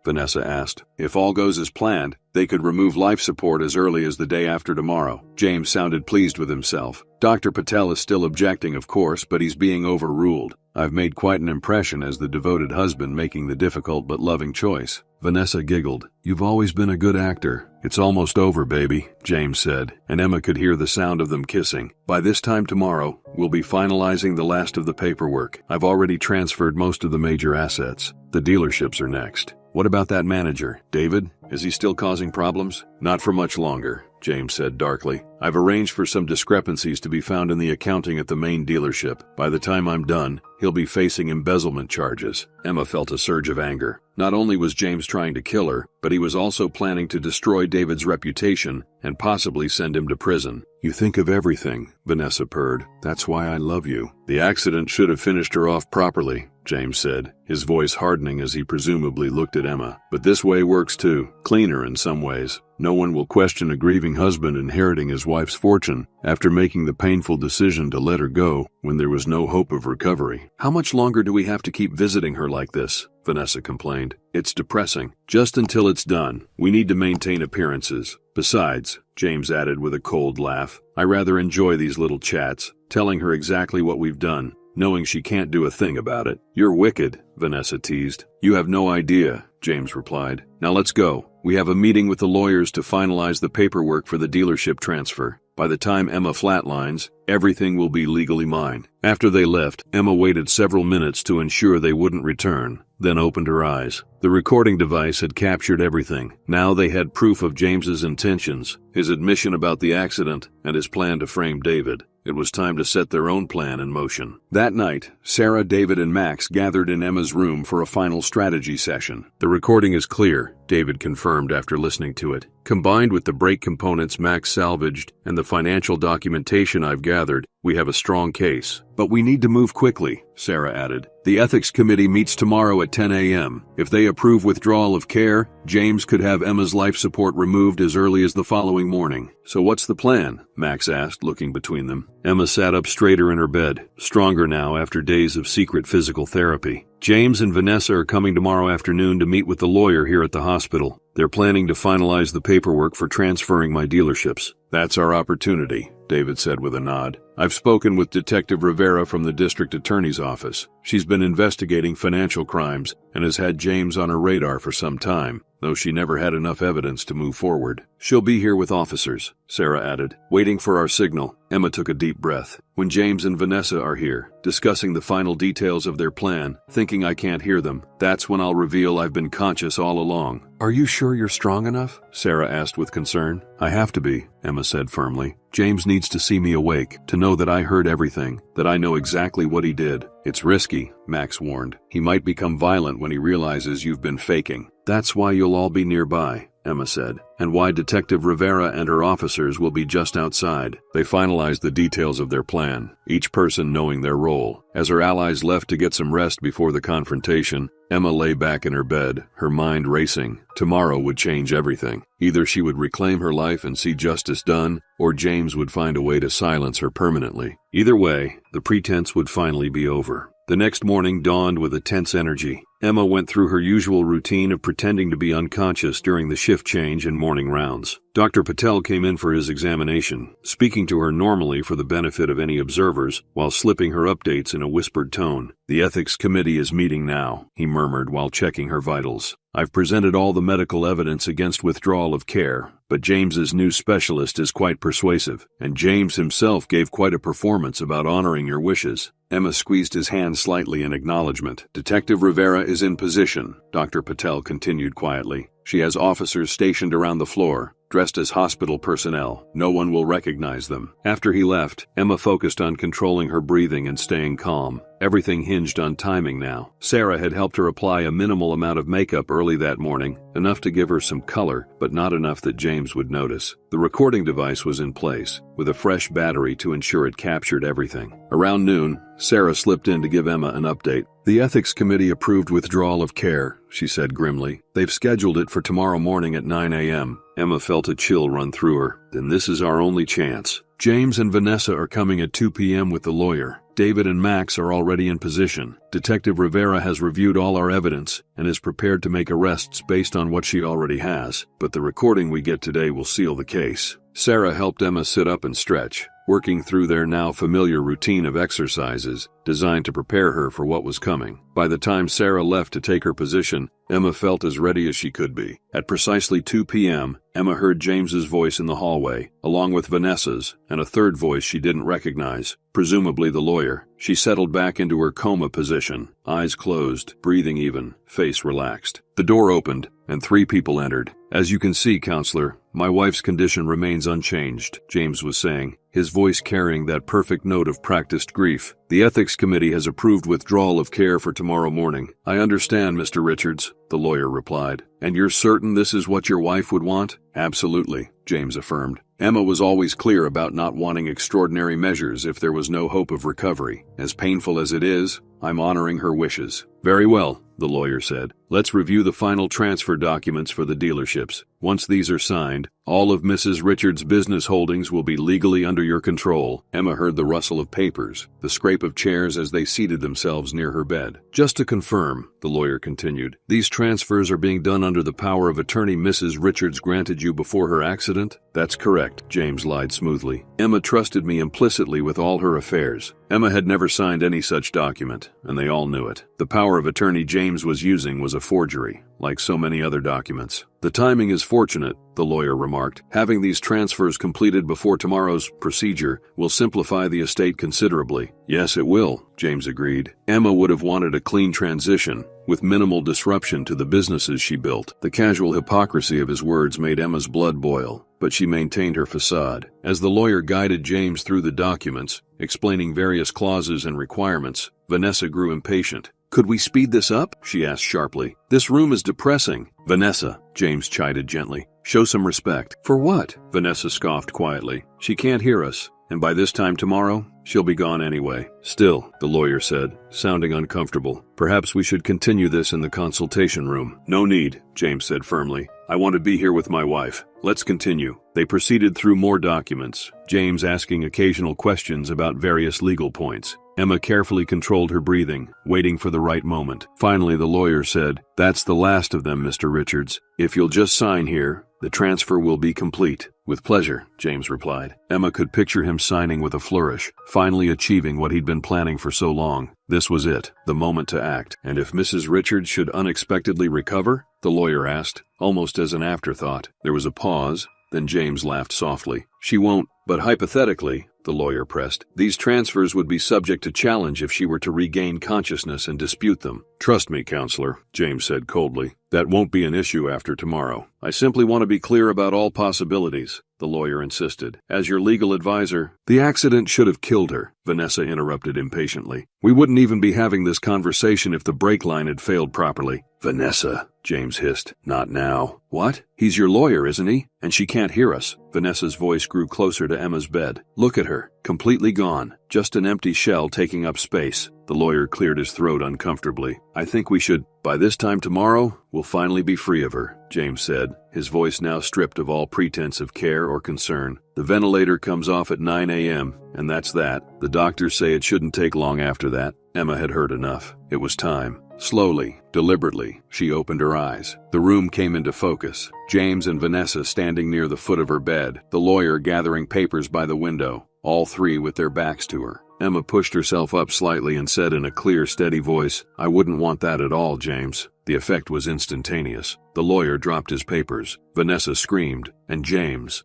Vanessa asked. "If all goes as planned, they could remove life support as early as the day after tomorrow." James sounded pleased with himself. Dr. Patel is still objecting, of course, but he's being overruled. I've made quite an impression as the devoted husband making the difficult but loving choice. Vanessa giggled. You've always been a good actor. It's almost over, baby, James said, and Emma could hear the sound of them kissing. By this time tomorrow, we'll be finalizing the last of the paperwork. I've already transferred most of the major assets. The dealerships are next. What about that manager, David? Is he still causing problems? Not for much longer, James said darkly. I've arranged for some discrepancies to be found in the accounting at the main dealership. By the time I'm done, he'll be facing embezzlement charges. Emma felt a surge of anger. Not only was James trying to kill her, but he was also planning to destroy David's reputation and possibly send him to prison. You think of everything, Vanessa purred. That's why I love you. The accident should have finished her off properly, James said, his voice hardening as he presumably looked at Emma. But this way works too, cleaner in some ways. No one will question a grieving husband inheriting his wife's fortune after making the painful decision to let her go when there was no hope of recovery. How much longer do we have to keep visiting her like this? Vanessa complained. It's depressing. Just until it's done. We need to maintain appearances. Besides, James added with a cold laugh, I rather enjoy these little chats, telling her exactly what we've done, knowing she can't do a thing about it. You're wicked, Vanessa teased. You have no idea, James replied. Now let's go. We have a meeting with the lawyers to finalize the paperwork for the dealership transfer. By the time Emma flatlines, everything will be legally mine. After they left, Emma waited several minutes to ensure they wouldn't return, then opened her eyes. The recording device had captured everything. Now they had proof of James's intentions, his admission about the accident, and his plan to frame David. It was time to set their own plan in motion. That night, Sarah, David, and Max gathered in Emma's room for a final strategy session. The recording is clear, David confirmed after listening to it. Combined with the brake components Max salvaged and the financial documentation I've gathered, we have a strong case. But we need to move quickly, Sarah added. The ethics committee meets tomorrow at 10 a.m. If they approve withdrawal of care, James could have Emma's life support removed as early as the following morning. So what's the plan? Max asked, looking between them. Emma sat up straighter in her bed, stronger now after days of secret physical therapy. James and Vanessa are coming tomorrow afternoon to meet with the lawyer here at the hospital. They're planning to finalize the paperwork for transferring my dealerships. That's our opportunity, David said with a nod. I've spoken with Detective Rivera from the district attorney's office. She's been investigating financial crimes and has had James on her radar for some time, though she never had enough evidence to move forward. She'll be here with officers, Sarah added, waiting for our signal. Emma took a deep breath. When James and Vanessa are here, discussing the final details of their plan, thinking I can't hear them, that's when I'll reveal I've been conscious all along. Are you sure you're strong enough? Sarah asked with concern. I have to be, Emma said firmly. James needs to see me awake, to know that I heard everything, that I know exactly what he did. It's risky, Max warned. He might become violent when he realizes you've been faking. That's why you'll all be nearby, Emma said, and why Detective Rivera and her officers will be just outside. They finalized the details of their plan, each person knowing their role. As her allies left to get some rest before the confrontation, Emma lay back in her bed, her mind racing. Tomorrow would change everything. Either she would reclaim her life and see justice done, or James would find a way to silence her permanently. Either way, the pretense would finally be over. The next morning dawned with a tense energy. Emma went through her usual routine of pretending to be unconscious during the shift change and morning rounds. Dr. Patel came in for his examination, speaking to her normally for the benefit of any observers, while slipping her updates in a whispered tone. The ethics committee is meeting now, he murmured while checking her vitals. I've presented all the medical evidence against withdrawal of care, but James's new specialist is quite persuasive, and James himself gave quite a performance about honoring your wishes. Emma squeezed his hand slightly in acknowledgement. Detective Rivera is in position, Dr. Patel continued quietly. She has officers stationed around the floor, dressed as hospital personnel. No one will recognize them. After he left, Emma focused on controlling her breathing and staying calm. Everything hinged on timing now. Sarah had helped her apply a minimal amount of makeup early that morning, enough to give her some color, but not enough that James would notice. The recording device was in place, with a fresh battery to ensure it captured everything. Around noon, Sarah slipped in to give Emma an update. The ethics committee approved withdrawal of care, she said grimly. They've scheduled it for tomorrow morning at 9 a.m. Emma felt a chill run through her. Then this is our only chance. James and Vanessa are coming at 2 p.m. with the lawyer. David and Max are already in position. Detective Rivera has reviewed all our evidence and is prepared to make arrests based on what she already has, but the recording we get today will seal the case. Sarah helped Emma sit up and stretch. working through their now familiar routine of exercises designed to prepare her for what was coming. By the time Sarah left to take her position, Emma felt as ready as she could be. At precisely 2 p.m., Emma heard James's voice in the hallway, along with Vanessa's, and a third voice she didn't recognize, presumably the lawyer. She settled back into her coma position, eyes closed, breathing even, face relaxed. The door opened, and 3 people entered. "As you can see, counselor, my wife's condition remains unchanged," James was saying, his voice carrying that perfect note of practiced grief. "The ethics committee has approved withdrawal of care for tomorrow morning." "I understand, Mr. Richards," the lawyer replied. "And you're certain this is what your wife would want?" "Absolutely," James affirmed. Emma was always clear about not wanting extraordinary measures if there was no hope of recovery. "As painful as it is, I'm honoring her wishes." "Very well," the lawyer said. "Let's review the final transfer documents for the dealerships. Once these are signed, all of Mrs. Richards' business holdings will be legally under your control." Emma heard the rustle of papers, the scrape of chairs as they seated themselves near her bed. "Just to confirm," the lawyer continued, "these transfers are being done under the power of attorney Mrs. Richards granted you before her accident?" "That's correct," James lied smoothly. "Emma trusted me implicitly with all her affairs." Emma had never signed any such document, and they all knew it. The power of attorney James was using was a forgery, like so many other documents. "The timing is fortunate," the lawyer remarked. "Having these transfers completed before tomorrow's procedure will simplify the estate considerably." "Yes, it will," James agreed. Emma would have wanted a clean transition, with minimal disruption to the businesses she built. The casual hypocrisy of his words made Emma's blood boil, but she maintained her facade. As the lawyer guided James through the documents, explaining various clauses and requirements, Vanessa grew impatient. "Could we speed this up?" she asked sharply. "This room is depressing." "Vanessa," James chided gently, "show some respect." "For what?" Vanessa scoffed quietly. "She can't hear us, and by this time tomorrow, she'll be gone anyway." "Still," the lawyer said, sounding uncomfortable, "perhaps we should continue this in the consultation room." "No need," James said firmly. "I want to be here with my wife. Let's continue." They proceeded through more documents, James asking occasional questions about various legal points. Emma carefully controlled her breathing, waiting for the right moment. Finally, the lawyer said, "That's the last of them, Mr. Richards. If you'll just sign here, the transfer will be complete." "With pleasure," James replied. Emma could picture him signing with a flourish, finally achieving what he'd been planning for so long. This was it, the moment to act. "And if Mrs. Richards should unexpectedly recover?" the lawyer asked, almost as an afterthought. There was a pause, then James laughed softly. "She won't, but hypothetically," the lawyer pressed, "these transfers would be subject to challenge if she were to regain consciousness and dispute them." "Trust me, counselor," James said coldly. "That won't be an issue after tomorrow. I simply want to be clear about all possibilities," the lawyer insisted. "As your legal advisor—" "The accident should have killed her," Vanessa interrupted impatiently. "We wouldn't even be having this conversation if the brake line had failed properly." "Vanessa," James hissed. "Not now." "What? He's your lawyer, isn't he? And she can't hear us." Vanessa's voice grew closer to Emma's bed. "Look at her. Completely gone. Just an empty shell taking up space." The lawyer cleared his throat uncomfortably. "I think we should— By this time tomorrow, we'll finally be free of her," James said, his voice now stripped of all pretense of care or concern. "The ventilator comes off at 9 a.m., and that's that. The doctors say it shouldn't take long after that." Emma had heard enough. It was time. Slowly, deliberately, she opened her eyes. The room came into focus. James and Vanessa standing near the foot of her bed, the lawyer gathering papers by the window, all 3 with their backs to her. Emma pushed herself up slightly and said in a clear, steady voice, "I wouldn't want that at all, James." The effect was instantaneous. The lawyer dropped his papers. Vanessa screamed, and James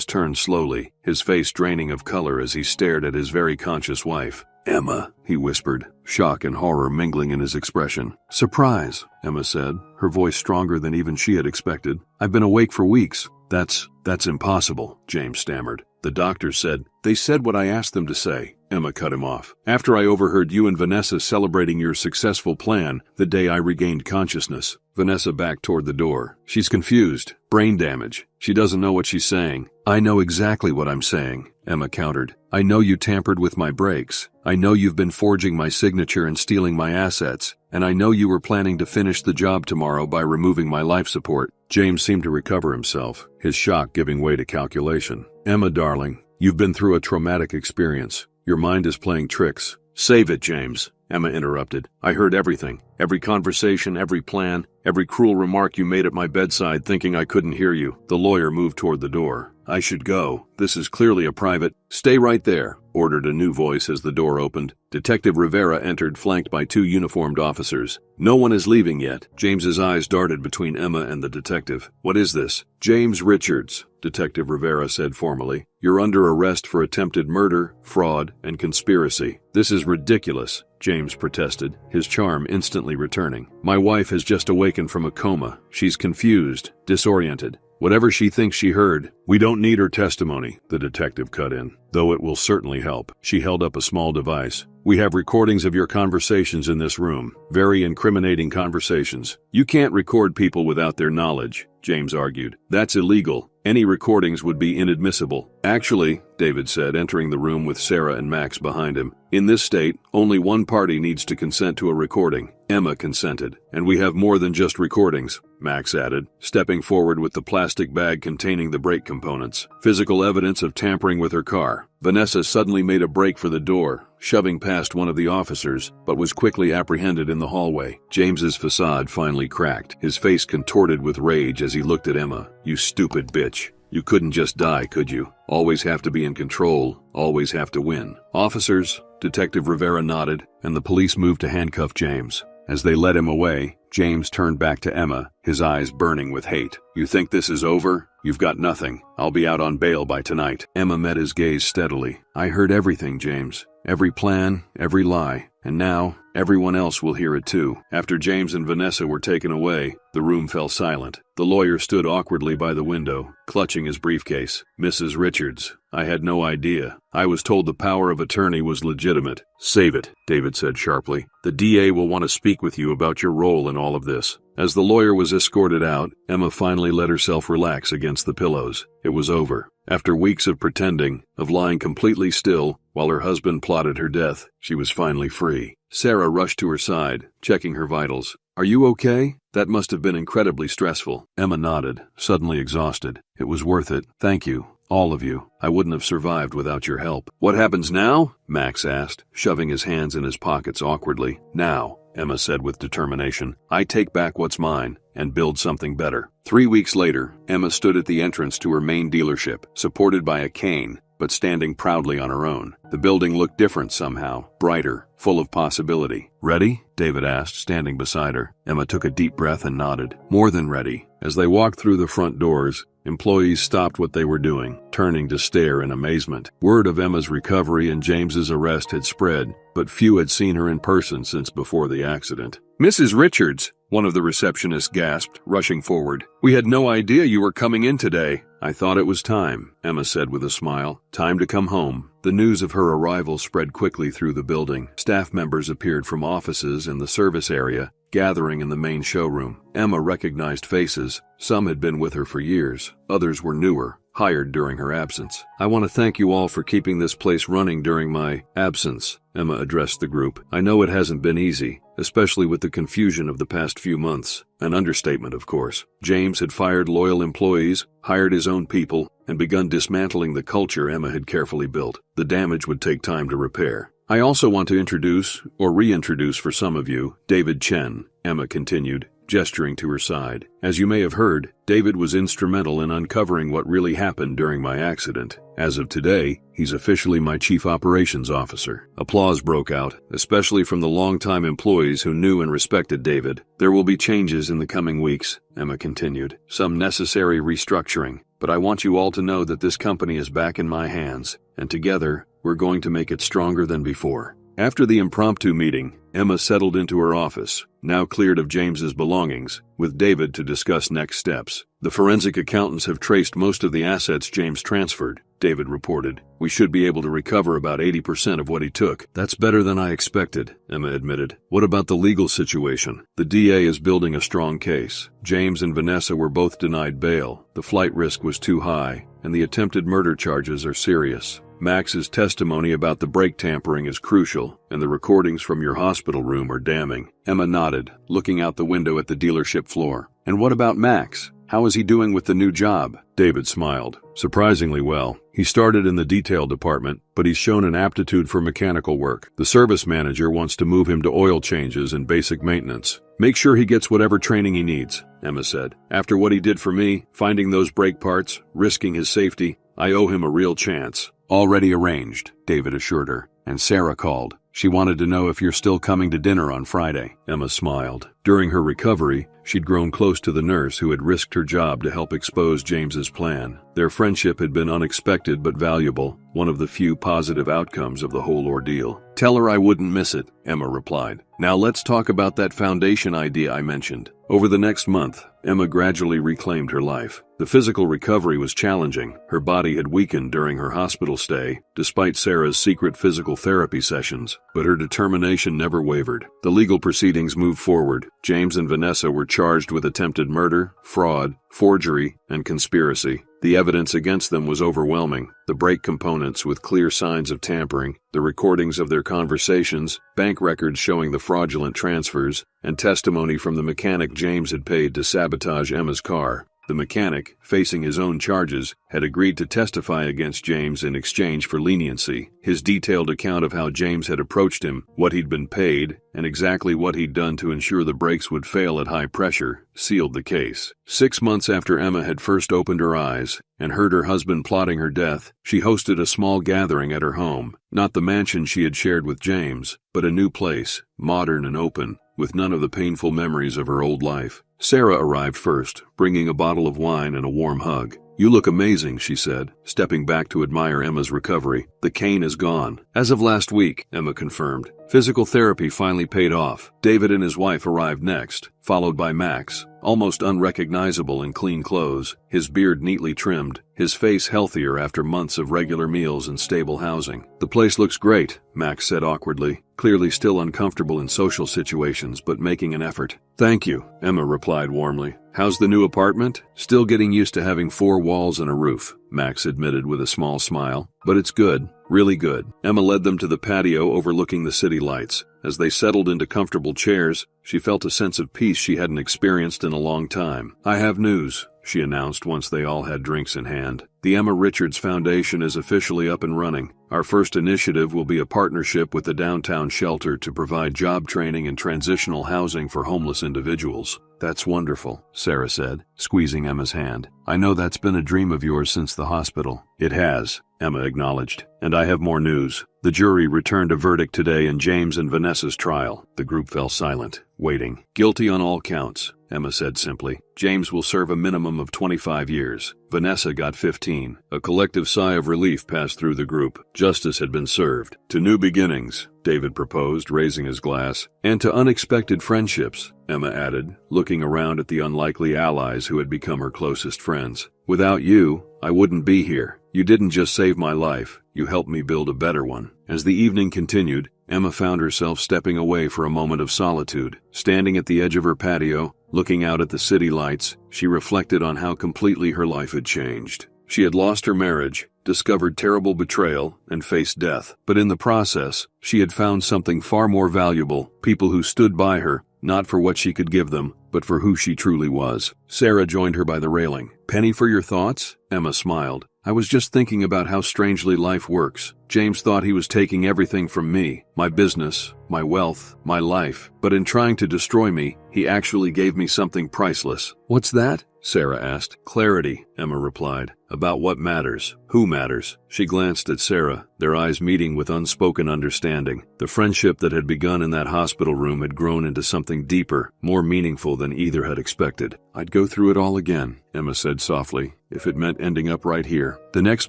turned slowly, his face draining of color as he stared at his very conscious wife. "Emma," he whispered, shock and horror mingling in his expression. "Surprise," Emma said, her voice stronger than even she had expected. "I've been awake for weeks." That's impossible," James stammered. "The doctor said—" "They said what I asked them to say," Emma cut him off. "After I overheard you and Vanessa celebrating your successful plan the day I regained consciousness." Vanessa backed toward the door. "She's confused. Brain damage. She doesn't know what she's saying." "I know exactly what I'm saying," Emma countered. "I know you tampered with my brakes. I know you've been forging my signature and stealing my assets. And I know you were planning to finish the job tomorrow by removing my life support." James seemed to recover himself, his shock giving way to calculation. "Emma, darling, you've been through a traumatic experience. Your mind is playing tricks." "Save it, James," Emma interrupted. I heard everything. Every conversation, every plan, every cruel remark you made at my bedside thinking I couldn't hear you. The lawyer moved toward the door. I should go. This is clearly a private. Stay right there, ordered a new voice as the door opened. Detective Rivera entered, flanked by 2 uniformed officers. No one is leaving yet. James's eyes darted between Emma and the detective. What is this? James Richards, Detective Rivera said formally. You're under arrest for attempted murder, fraud, and conspiracy. This is ridiculous, James protested, his charm instantly returning. My wife has just awakened from a coma. She's confused, disoriented. Whatever she thinks she heard, we don't need her testimony, the detective cut in, though it will certainly help. She held up a small device. We have recordings of your conversations in this room, very incriminating conversations. You can't record people without their knowledge, James argued. That's illegal. Any recordings would be inadmissible. Actually, David said, entering the room with Sarah and Max behind him, in this state, only one party needs to consent to a recording. Emma consented. And we have more than just recordings, Max added, stepping forward with the plastic bag containing the brake components. Physical evidence of tampering with her car. Vanessa suddenly made a break for the door, shoving past one of the officers, but was quickly apprehended in the hallway. James's facade finally cracked, his face contorted with rage as he looked at Emma. You stupid bitch. You couldn't just die, could you? Always have to be in control, always have to win. Officers, Detective Rivera nodded, and the police moved to handcuff James. As they led him away, James turned back to Emma, his eyes burning with hate. You think this is over? You've got nothing. I'll be out on bail by tonight. Emma met his gaze steadily. I heard everything, James. Every plan, every lie. And now, everyone else will hear it too. After James and Vanessa were taken away, the room fell silent. The lawyer stood awkwardly by the window, clutching his briefcase. Mrs. Richards, I had no idea. I was told the power of attorney was legitimate. Save it, David said sharply. The DA will want to speak with you about your role in all of this. As the lawyer was escorted out, Emma finally let herself relax against the pillows. It was over. After weeks of pretending, of lying completely still, while her husband plotted her death, she was finally free. Sarah rushed to her side, checking her vitals. Are you okay? That must have been incredibly stressful. Emma nodded, suddenly exhausted. It was worth it. Thank you. All of you. I wouldn't have survived without your help. What happens now? Max asked, shoving his hands in his pockets awkwardly. Now, Emma said with determination, I take back what's mine and build something better. 3 weeks later, Emma stood at the entrance to her main dealership, supported by a cane, but standing proudly on her own. The building looked different somehow, brighter, full of possibility. Ready? David asked, standing beside her. Emma took a deep breath and nodded. More than ready. As they walked through the front doors, employees stopped what they were doing, turning to stare in amazement. Word of Emma's recovery and James's arrest had spread, but few had seen her in person since before the accident. Mrs. Richards, one of the receptionists gasped, rushing forward. We had no idea you were coming in today. I thought it was time, Emma said with a smile. Time to come home. The news of her arrival spread quickly through the building. Staff members appeared from offices in the service area, gathering in the main showroom. Emma recognized faces. Some had been with her for years. Others were newer, hired during her absence. I want to thank you all for keeping this place running during my absence, Emma addressed the group. I know it hasn't been easy, especially with the confusion of the past few months. An understatement, of course. James had fired loyal employees, hired his own people, and begun dismantling the culture Emma had carefully built. The damage would take time to repair. I also want to introduce, or reintroduce for some of you, David Chen, Emma continued, gesturing to her side. As you may have heard, David was instrumental in uncovering what really happened during my accident. As of today, he's officially my chief operations officer. Applause broke out, especially from the longtime employees who knew and respected David. There will be changes in the coming weeks, Emma continued. Some necessary restructuring, but I want you all to know that this company is back in my hands, and together, we're going to make it stronger than before. After the impromptu meeting, Emma settled into her office, now cleared of James's belongings, with David to discuss next steps. The forensic accountants have traced most of the assets James transferred, David reported. We should be able to recover about 80% of what he took. That's better than I expected, Emma admitted. What about the legal situation? The DA is building a strong case. James and Vanessa were both denied bail. The flight risk was too high, and the attempted murder charges are serious. Max's testimony about the brake tampering is crucial, and the recordings from your hospital room are damning. Emma nodded, looking out the window at the dealership floor. And what about Max? How is he doing with the new job? David smiled. Surprisingly well. He started in the detail department, but he's shown an aptitude for mechanical work. The service manager wants to move him to oil changes and basic maintenance. Make sure he gets whatever training he needs, Emma said. After what he did for me, finding those brake parts, risking his safety, I owe him a real chance. Already arranged, David assured her. And Sarah called. She wanted to know if you're still coming to dinner on Friday. Emma smiled. During her recovery, she'd grown close to the nurse who had risked her job to help expose James's plan. Their friendship had been unexpected but valuable, one of the few positive outcomes of the whole ordeal. Tell her I wouldn't miss it, Emma replied. Now let's talk about that foundation idea I mentioned. Over the next month, Emma gradually reclaimed her life. The physical recovery was challenging. Her body had weakened during her hospital stay, despite Sarah's secret physical therapy sessions, but her determination never wavered. The legal proceedings moved forward. James and Vanessa were charged with attempted murder, fraud, forgery, and conspiracy. The evidence against them was overwhelming. The brake components with clear signs of tampering, the recordings of their conversations, bank records showing the fraudulent transfers, and testimony from the mechanic James had paid to sabotage Emma's car. The mechanic, facing his own charges, had agreed to testify against James in exchange for leniency. His detailed account of how James had approached him, what he'd been paid, and exactly what he'd done to ensure the brakes would fail at high pressure, sealed the case. 6 months after Emma had first opened her eyes and heard her husband plotting her death, she hosted a small gathering at her home. Not the mansion she had shared with James, but a new place, modern and open, with none of the painful memories of her old life. Sarah arrived first, bringing a bottle of wine and a warm hug. You look amazing, she said, stepping back to admire Emma's recovery. The cane is gone. As of last week, Emma confirmed. Physical therapy finally paid off. David and his wife arrived next, followed by Max, almost unrecognizable in clean clothes, his beard neatly trimmed, his face healthier after months of regular meals and stable housing. The place looks great, Max said awkwardly, clearly still uncomfortable in social situations but making an effort. Thank you, Emma replied warmly. How's the new apartment? Still getting used to having 4 walls and a roof, Max admitted with a small smile. But it's good, really good. Emma led them to the patio overlooking the city lights. As they settled into comfortable chairs, she felt a sense of peace she hadn't experienced in a long time. I have news, she announced once they all had drinks in hand. The Emma Richards Foundation is officially up and running. Our first initiative will be a partnership with the downtown shelter to provide job training and transitional housing for homeless individuals. That's wonderful, Sarah said, squeezing Emma's hand. I know that's been a dream of yours since the hospital. It has, Emma acknowledged. And I have more news. The jury returned a verdict today in James and Vanessa's trial. The group fell silent, waiting. Guilty on all counts, Emma said simply. James will serve a minimum of 25 years. Vanessa got 15. A collective sigh of relief passed through the group. Justice had been served. To new beginnings, David proposed, raising his glass. And to unexpected friendships, Emma added, looking around at the unlikely allies who had become her closest friends. Without you, I wouldn't be here. You didn't just save my life, you helped me build a better one. As the evening continued, Emma found herself stepping away for a moment of solitude. Standing at the edge of her patio, looking out at the city lights, she reflected on how completely her life had changed. She had lost her marriage, discovered terrible betrayal, and faced death. But in the process, she had found something far more valuable, people who stood by her, not for what she could give them, but for who she truly was. Sarah joined her by the railing. Penny for your thoughts? Emma smiled. I was just thinking about how strangely life works. James thought he was taking everything from me, my business, my wealth, my life. But in trying to destroy me, he actually gave me something priceless. What's that? Sarah asked. Clarity, Emma replied. About what matters. Who matters? She glanced at Sarah, their eyes meeting with unspoken understanding. The friendship that had begun in that hospital room had grown into something deeper, more meaningful than either had expected. I'd go through it all again, Emma said softly, if it meant ending up right here. The next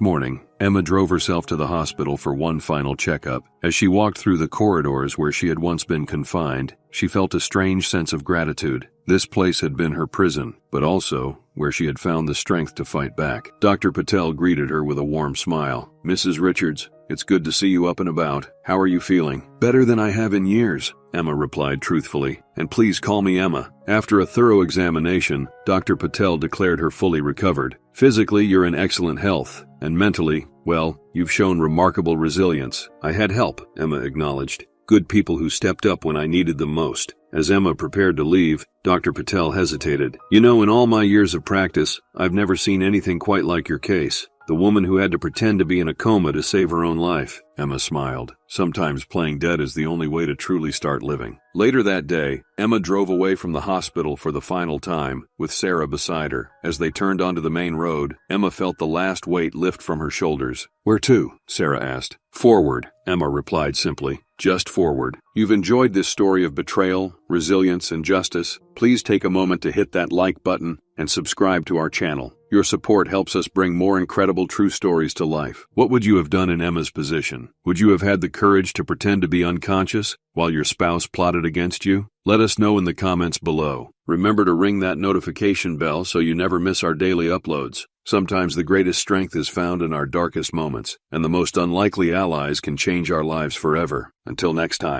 morning, Emma drove herself to the hospital for one final checkup. As she walked through the corridors where she had once been confined, she felt a strange sense of gratitude. This place had been her prison, but also where she had found the strength to fight back. Dr. Patel greeted her with a warm smile. Mrs. Richards, it's good to see you up and about. How are you feeling? Better than I have in years, Emma replied truthfully. And please call me Emma. After a thorough examination, Dr. Patel declared her fully recovered. Physically, you're in excellent health, and mentally, well, you've shown remarkable resilience. I had help, Emma acknowledged. Good people who stepped up when I needed them most. As Emma prepared to leave, Dr. Patel hesitated. You know, in all my years of practice, I've never seen anything quite like your case. The woman who had to pretend to be in a coma to save her own life. Emma smiled. Sometimes playing dead is the only way to truly start living. Later that day, Emma drove away from the hospital for the final time, with Sarah beside her. As they turned onto the main road, Emma felt the last weight lift from her shoulders. Where to? Sarah asked. Forward, Emma replied simply. Just forward. You've enjoyed this story of betrayal, resilience, and justice. Please take a moment to hit that like button and subscribe to our channel. Your support helps us bring more incredible true stories to life. What would you have done in Emma's position? Would you have had the courage to pretend to be unconscious while your spouse plotted against you? Let us know in the comments below. Remember to ring that notification bell so you never miss our daily uploads. Sometimes the greatest strength is found in our darkest moments, and the most unlikely allies can change our lives forever. Until next time.